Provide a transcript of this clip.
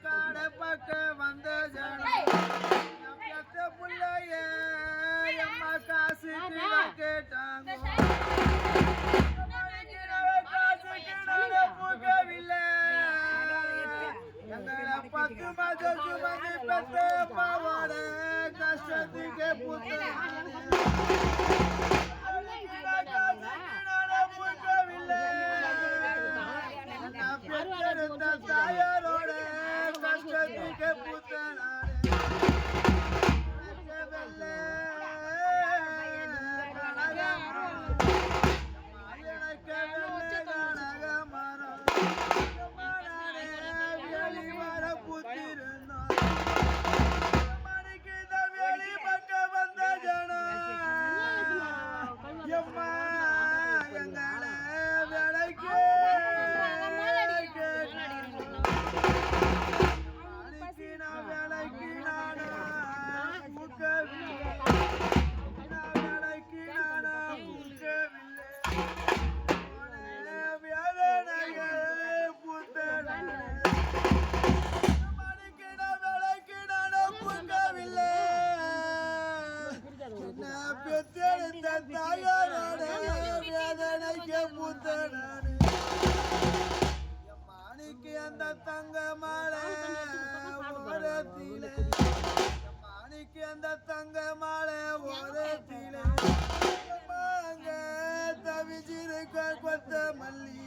காடை பக்க வந்த புள்ளைய அம்மா காசு கேட்டாங்க பூக்கவில்லை எங்களை 10 மாதம் சுமந்து பெற்ற அம்மாவோட கஷ்டத்துக்கு பூக்கவில்லை பெற்றெடுத்த தாயாரோட கஷ்டத்துக்கு புத்தனானே தாயாரோட வேதனைக்கு புத்தனானு மாணிக்கு அந்த தங்க மாலை ஓரத்திலே மாணிக்கு அந்த தங்க மாலை ஓரத்திலே தவிச்சிருக்க கொத்த மல்லி